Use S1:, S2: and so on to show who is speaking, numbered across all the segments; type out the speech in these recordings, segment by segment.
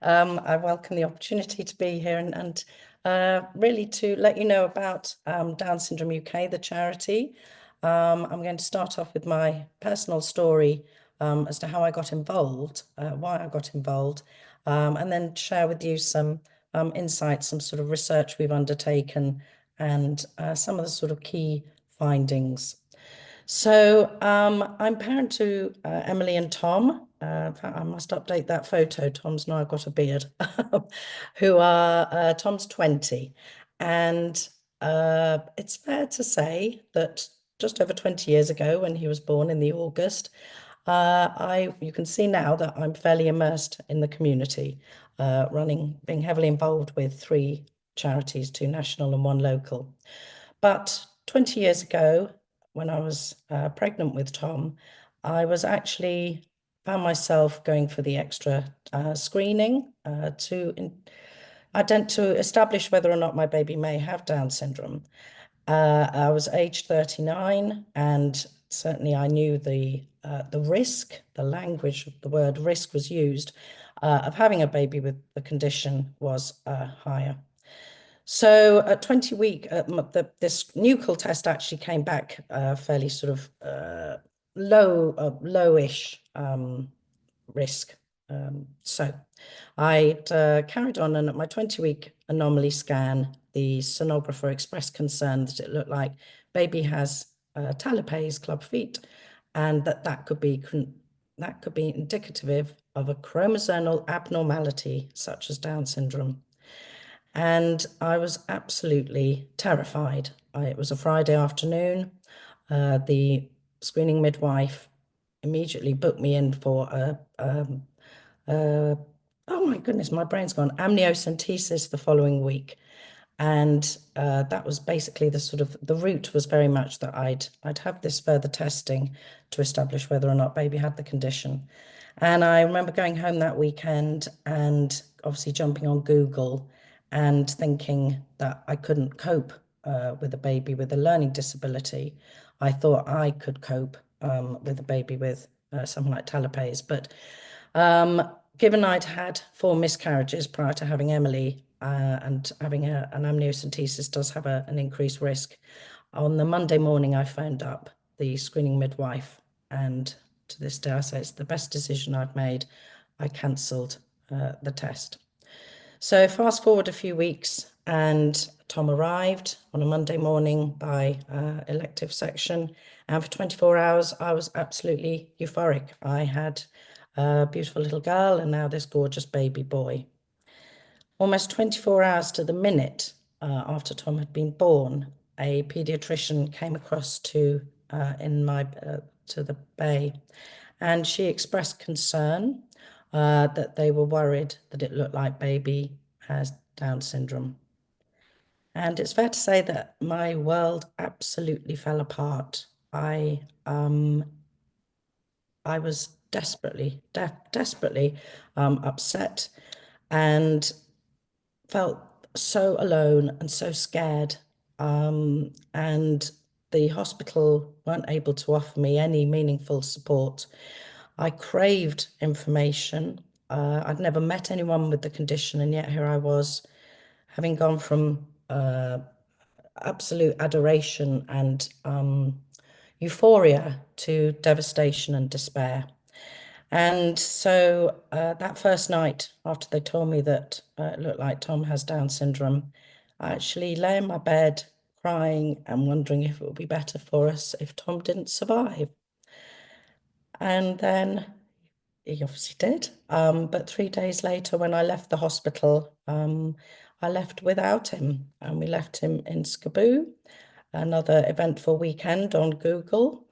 S1: I welcome the opportunity to be here and really to let you know about Down Syndrome UK, the charity. I'm going to start off with my personal story as to how I got involved, why I got involved, and then share with you some insights, some sort of research we've undertaken, and some of the sort of key findings. So I'm parent to Emily and Tom. In fact, I must update that photo. Tom's now got a beard, who are Tom's 20. And it's fair to say that just over 20 years ago, when he was born in the August, you can see now that I'm fairly immersed in the community, being heavily involved with 3 charities, 2 national and 1 local. But 20 years ago, when I was pregnant with Tom, I was actually found myself going for the extra screening to establish whether or not my baby may have Down syndrome. I was aged 39, and certainly I knew the risk, the language, the word risk was used, of having a baby with the condition was higher. So at 20 week, this nuchal test actually came back fairly sort of lowish risk. So I'd carried on, and at my 20-week anomaly scan, the sonographer expressed concern that it looked like baby has talipes, club feet, and that could be indicative of a chromosomal abnormality such as Down syndrome. And I was absolutely terrified. It was a Friday afternoon. The screening midwife immediately booked me in for oh my goodness, my brain's gone, amniocentesis the following week. And that was basically the route was very much that I'd have this further testing to establish whether or not baby had the condition. And I remember going home that weekend and obviously jumping on Google and thinking that I couldn't cope with a baby with a learning disability. I thought I could cope with a baby with something like talipes, but given I'd had 4 miscarriages prior to having Emily, and having an amniocentesis does have an increased risk. On the Monday morning, I phoned up the screening midwife, and to this day, I say it's the best decision I've made. I cancelled the test. So fast forward a few weeks, and Tom arrived on a Monday morning by elective section, and for 24 hours, I was absolutely euphoric. I had a beautiful little girl, and now this gorgeous baby boy. Almost 24 hours to the minute after Tom had been born, a paediatrician came across to the bay, and she expressed concern that they were worried that it looked like baby has Down syndrome. And it's fair to say that my world absolutely fell apart. I was desperately upset and felt so alone and so scared. And the hospital weren't able to offer me any meaningful support. I craved information. I'd never met anyone with the condition, and yet here I was, having gone from absolute adoration and euphoria to devastation and despair. And so that first night, after they told me that it looked like Tom has Down syndrome, I actually lay in my bed crying and wondering if it would be better for us if Tom didn't survive. And then he obviously did. But 3 days later, when I left the hospital, I left without him, and we left him in Skaboo, another eventful weekend on Google,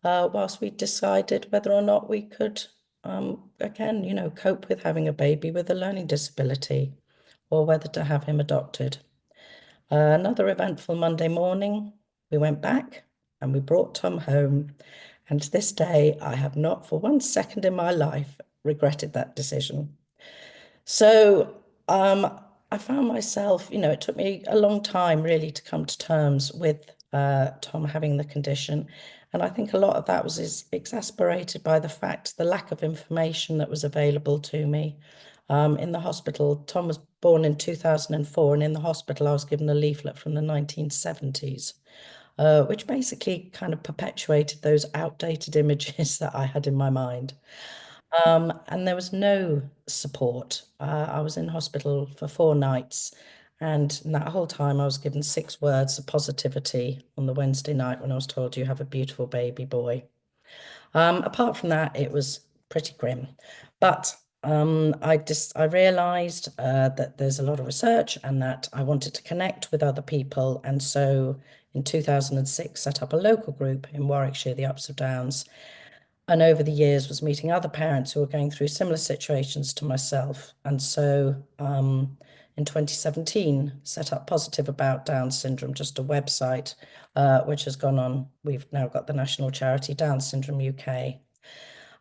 S1: whilst we decided whether or not we could, again, cope with having a baby with a learning disability, or whether to have him adopted. Another eventful Monday morning, we went back and we brought Tom home. And to this day, I have not for 1 second in my life regretted that decision. So I found myself, it took me a long time really to come to terms with Tom having the condition. And I think a lot of that was exasperated by the lack of information that was available to me. in the hospital. Tom was born in 2004, and in the hospital, I was given a leaflet from the 1970s, which basically kind of perpetuated those outdated images that I had in my mind. And there was no support. I was in hospital for 4 nights, and in that whole time, I was given 6 words of positivity on the Wednesday night when I was told, "You have a beautiful baby boy." Apart from that, it was pretty grim. But I realized that there's a lot of research and that I wanted to connect with other people. And so in 2006, set up a local group in Warwickshire, the Ups of Downs. And over the years was meeting other parents who were going through similar situations to myself. And so in 2017, set up Positive About Down Syndrome, just a website, which has gone on. We've now got the national charity Down Syndrome UK.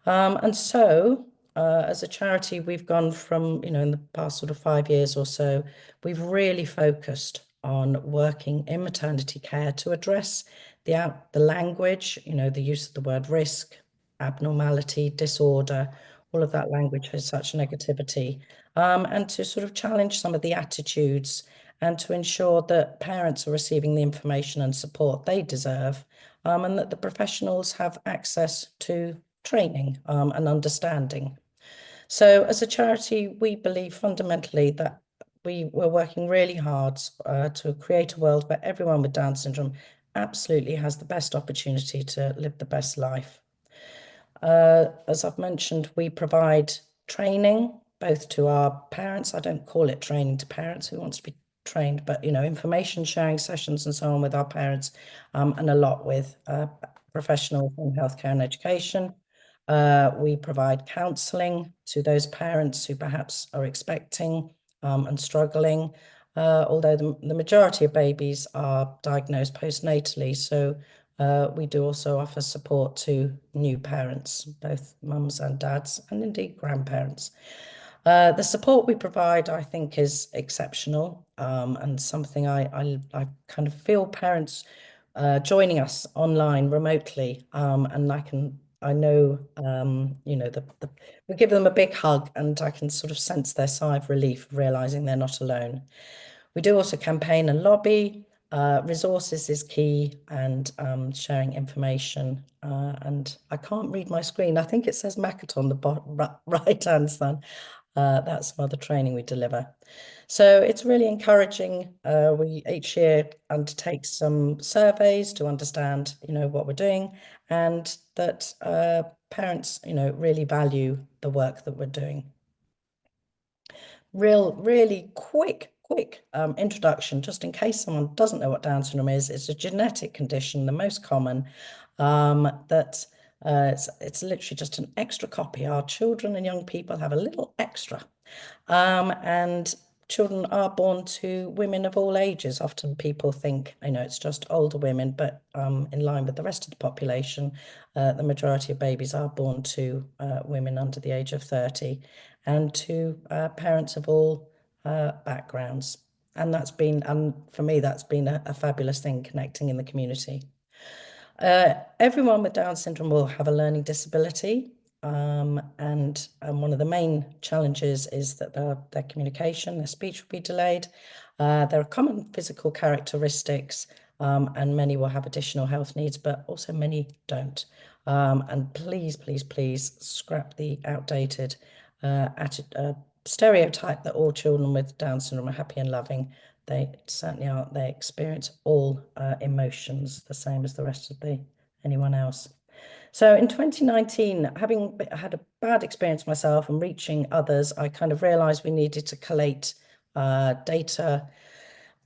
S1: And so, as a charity, we've gone from, in the past sort of 5 years or so, we've really focused on working in maternity care to address the language, the use of the word risk, abnormality, disorder, all of that language has such negativity, and to sort of challenge some of the attitudes and to ensure that parents are receiving the information and support they deserve, and that the professionals have access to training and understanding. So as a charity, we believe fundamentally that we're working really hard to create a world where everyone with Down syndrome absolutely has the best opportunity to live the best life. As I've mentioned, we provide training both to our parents. I don't call it training to parents who want to be trained, but information sharing sessions and so on with our parents, and a lot with professionals in healthcare and education. We provide counselling to those parents who perhaps are expecting and struggling, although the majority of babies are diagnosed postnatally. So we do also offer support to new parents, both mums and dads, and indeed grandparents. The support we provide, I think, is exceptional, and something I kind of feel parents joining us online remotely, and I know we give them a big hug, and I can sort of sense their sigh of relief, realizing they're not alone. We do also campaign and lobby. Resources is key, and sharing information. And I can't read my screen. I think it says Macat on the bottom right-hand side. That's some other training we deliver. So it's really encouraging. We each year undertake some surveys to understand, what we're doing, and that parents, really value the work that we're doing. Really quick introduction, just in case someone doesn't know what Down syndrome is. It's a genetic condition, the most common, that it's literally just an extra copy. Our children and young people have a little extra. And children are born to women of all ages. Often people think, it's just older women, but in line with the rest of the population, the majority of babies are born to women under the age of 30 and to parents of all backgrounds. And for me, that's been a fabulous thing, connecting in the community. Everyone with Down syndrome will have a learning disability. And one of the main challenges is that their communication, their speech will be delayed. There are common physical characteristics, and many will have additional health needs, but also many don't. And please scrap the outdated stereotype that all children with Down syndrome are happy and loving. They certainly aren't. They experience all emotions the same as the rest of anyone else. So in 2019, having had a bad experience myself and reaching others, I kind of realized we needed to collate data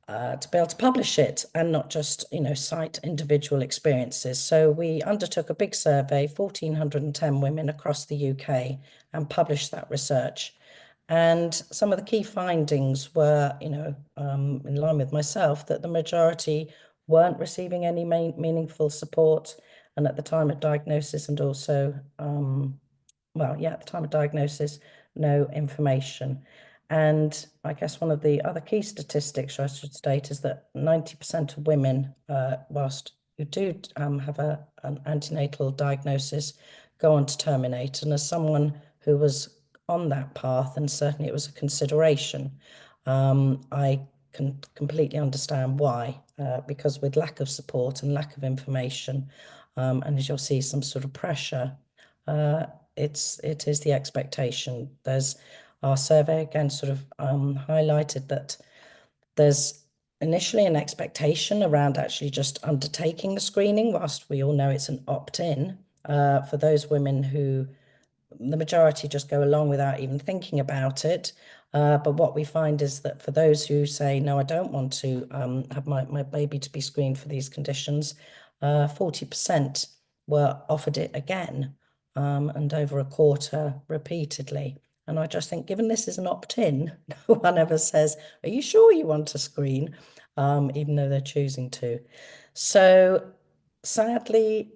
S1: to be able to publish it and not just, cite individual experiences. So we undertook a big survey, 1,410 women across the UK, and published that research. And some of the key findings were, in line with myself, that the majority weren't receiving any meaningful support. And at the time of diagnosis, and also, at the time of diagnosis, no information. And I guess one of the other key statistics I should state is that 90% of women, whilst who do have an antenatal diagnosis, go on to terminate. And as someone who was on that path, and certainly it was a consideration. I can completely understand why, because with lack of support and lack of information, and as you'll see, some sort of pressure, it is the expectation. There's our survey again sort of highlighted that there's initially an expectation around actually just undertaking the screening, whilst we all know it's an opt-in for those women who the majority just go along without even thinking about it. But what we find is that for those who say, no, I don't want to have my baby to be screened for these conditions, 40% were offered it again, and over a quarter repeatedly. And I just think, given this is an opt-in, no one ever says, are you sure you want to screen? Even though they're choosing to. So sadly,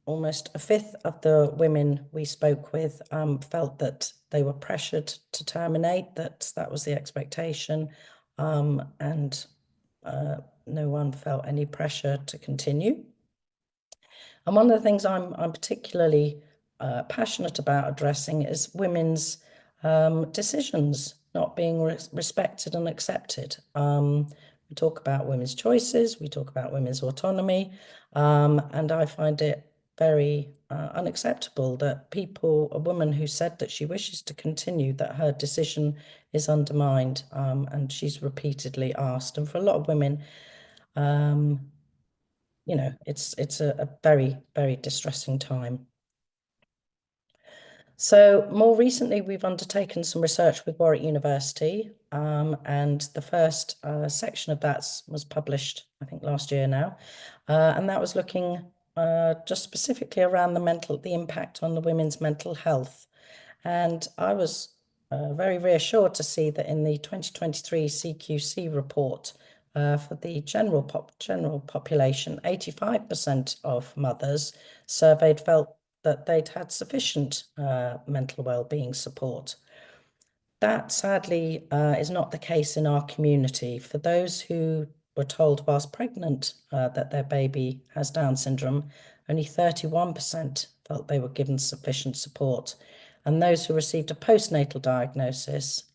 S1: almost a fifth of the women we spoke with felt that they were pressured to terminate, that was the expectation, and no one felt any pressure to continue. And one of the things I'm particularly passionate about addressing is women's decisions not being respected and accepted. We talk about women's choices, we talk about women's autonomy, and I find it very unacceptable that a woman who said that she wishes to continue, that her decision is undermined, and she's repeatedly asked. And for a lot of women, it's a very, very distressing time. So more recently, we've undertaken some research with Warwick University, and the first section of that was published, I think, last year now, and that was looking just specifically around the impact on the women's mental health. And I was very reassured to see that in the 2023 CQC report for the general population, 85% of mothers surveyed felt that they'd had sufficient mental well-being support. That sadly is not the case in our community. For those who were told whilst pregnant that their baby has Down syndrome, only 31% felt they were given sufficient support. And those who received a postnatal diagnosis,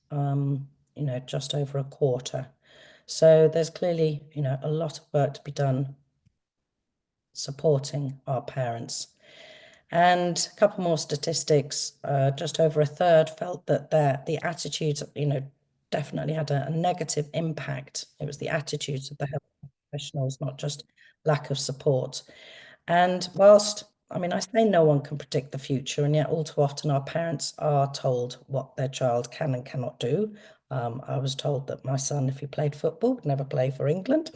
S1: just over a quarter. So there's clearly, a lot of work to be done supporting our parents. And a couple more statistics, just over a third felt that the attitudes, definitely had a negative impact. It was the attitudes of the health professionals, not just lack of support. And whilst, I say no one can predict the future, and yet all too often our parents are told what their child can and cannot do. I was told that my son, if he played football, would never play for England.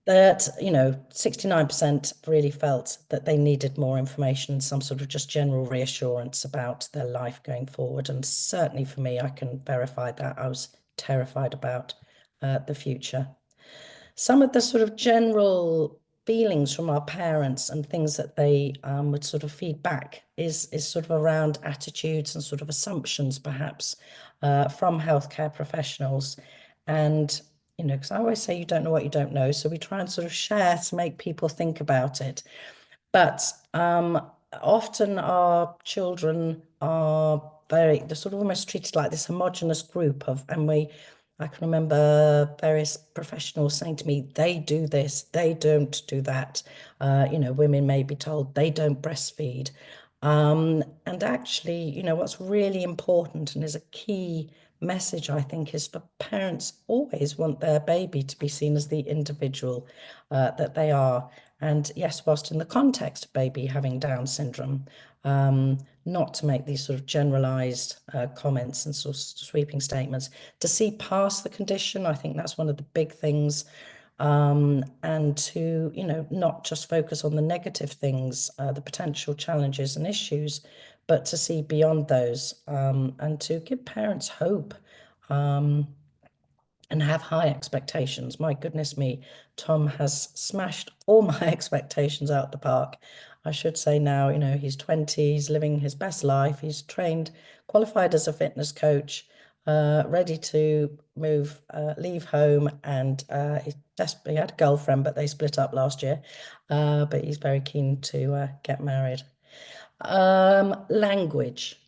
S1: That 69% really felt that they needed more information, some sort of just general reassurance about their life going forward. And certainly for me, I can verify that. I was terrified about the future. Some of the sort of general feelings from our parents and things that they would sort of feed back is sort of around attitudes and sort of assumptions, perhaps, from healthcare professionals. And because I always say you don't know what you don't know, so we try and sort of share to make people think about it. But often our children are they're sort of almost treated like this homogenous group I can remember various professionals saying to me, they do this, they don't do that. Women may be told they don't breastfeed. And actually, what's really important and is a key message, I think, is for parents always want their baby to be seen as the individual that they are. And yes, whilst in the context of baby having Down syndrome, not to make these sort of generalized comments and sort of sweeping statements, to see past the condition. I think that's one of the big things. And to, not just focus on the negative things, the potential challenges and issues, but to see beyond those, and to give parents hope, and have high expectations. My goodness me, Tom has smashed all my expectations out the park. I should say now, he's 20, he's living his best life. He's trained, qualified as a fitness coach, ready to leave home, and he had a girlfriend, but they split up last year. But he's very keen to get married. Language.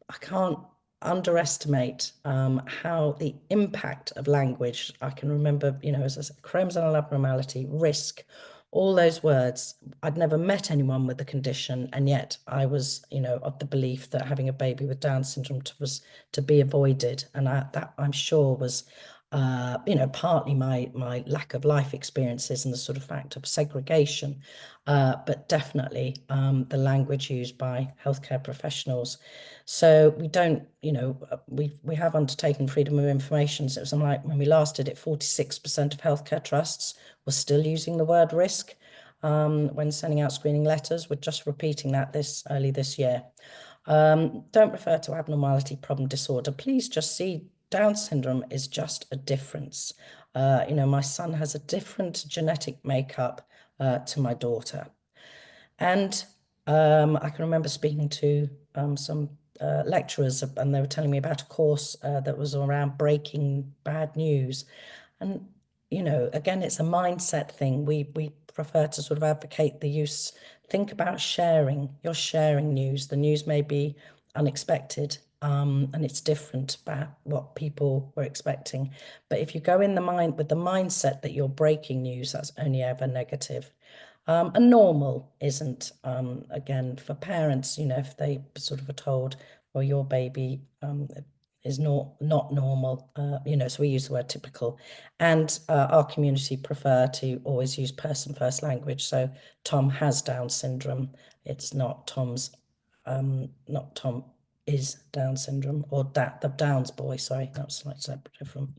S1: I can't underestimate how the impact of language. I can remember, as I said, chromosomal abnormality, risk, all those words. I'd never met anyone with the condition, and yet I was, of the belief that having a baby with Down syndrome was to be avoided, and that I'm sure was. Partly my lack of life experiences and the sort of fact of segregation, but definitely the language used by healthcare professionals. So we don't, we have undertaken freedom of information. So it was something like when we last did it, 46% of healthcare trusts were still using the word risk when sending out screening letters. We're just repeating that early this year. Don't refer to abnormality, problem, disorder. Please just see Down syndrome is just a difference. My son has a different genetic makeup to my daughter. And I can remember speaking to some lecturers, and they were telling me about a course that was around breaking bad news. And, again, it's a mindset thing. We prefer to sort of advocate the use, think about sharing. You're sharing news. The news may be unexpected, and it's different about what people were expecting. But if you go in with the mindset that you're breaking news, that's only ever negative. And normal isn't, again, for parents, if they sort of are told, well, your baby is not normal, so we use the word typical. And our community prefer to always use person first language. So Tom has Down syndrome. It's not Tom is Down syndrome, or the Downs boy, sorry, that was slightly separate different.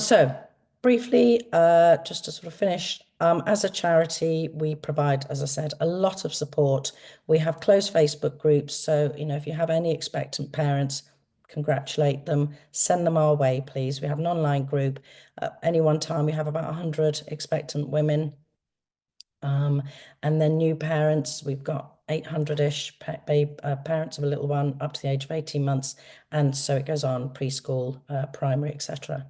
S1: So briefly, just to sort of finish, as a charity, we provide, as I said, a lot of support. We have closed Facebook groups. So, if you have any expectant parents, congratulate them, send them our way, please. We have an online group. At any one time, we have about 100 expectant women. And then new parents, we've got 800-ish parents of a little one up to the age of 18 months. And so it goes on, preschool, primary, etc.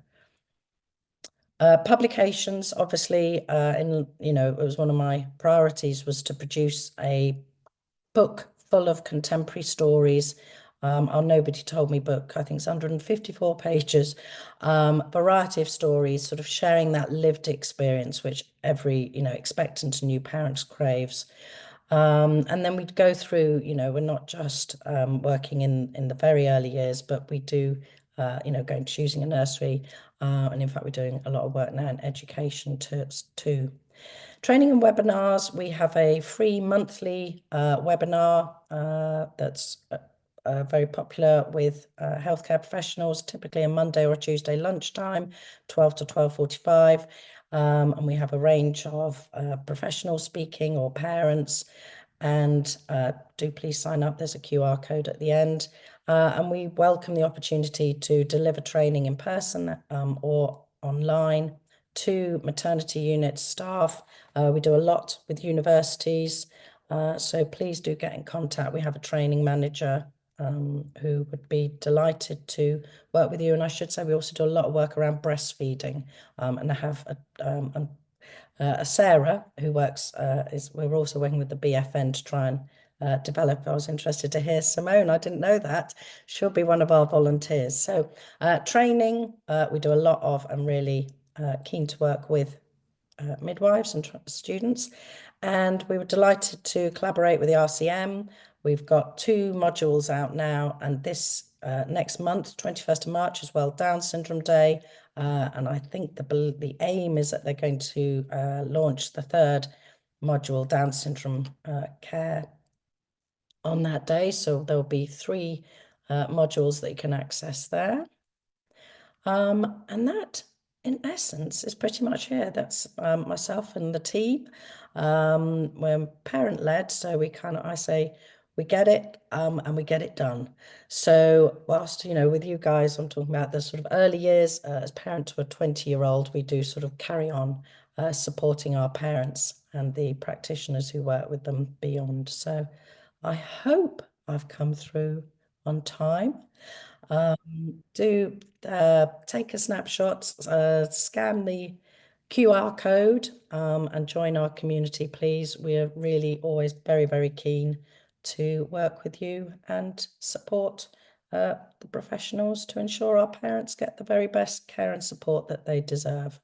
S1: Publications, obviously, it was one of my priorities was to produce a book full of contemporary stories. Our Nobody Told Me book, I think it's 154 pages, variety of stories, sort of sharing that lived experience, which every, expectant and new parent craves. And then we'd go through, we're not just working in the very early years, but we do, going choosing a nursery. And in fact, we're doing a lot of work now in education too. Training and webinars, we have a free monthly webinar that's very popular with healthcare professionals, typically a Monday or a Tuesday lunchtime, 12 to 12:45. And we have a range of professionals speaking or parents. And do please sign up. There's a QR code at the end. And we welcome the opportunity to deliver training in person or online to maternity unit staff. We do a lot with universities. So please do get in contact. We have a training manager who would be delighted to work with you. And I should say we also do a lot of work around breastfeeding. And I have Sarah, who works, we're also working with the BFN to try and develop. I was interested to hear Simone. I didn't know that. She'll be one of our volunteers. So training, we do a lot of. I'm really keen to work with midwives and students. And we were delighted to collaborate with the RCM. We've got 2 modules out now, and this next month, 21st of March, is World Down Syndrome Day. And I think the aim is that they're going to launch the 3rd module, Down Syndrome Care, on that day. So there'll be 3 modules that you can access there. And that, in essence, is pretty much here. That's myself and the team. We're parent-led, so I say, we get it and we get it done. So whilst, with you guys, I'm talking about the sort of early years, as parent to a 20-year-old, we do sort of carry on supporting our parents and the practitioners who work with them beyond. So I hope I've come through on time. Do take a snapshot, scan the QR code and join our community, please. We're really always very, very keen to work with you and support the professionals to ensure our parents get the very best care and support that they deserve.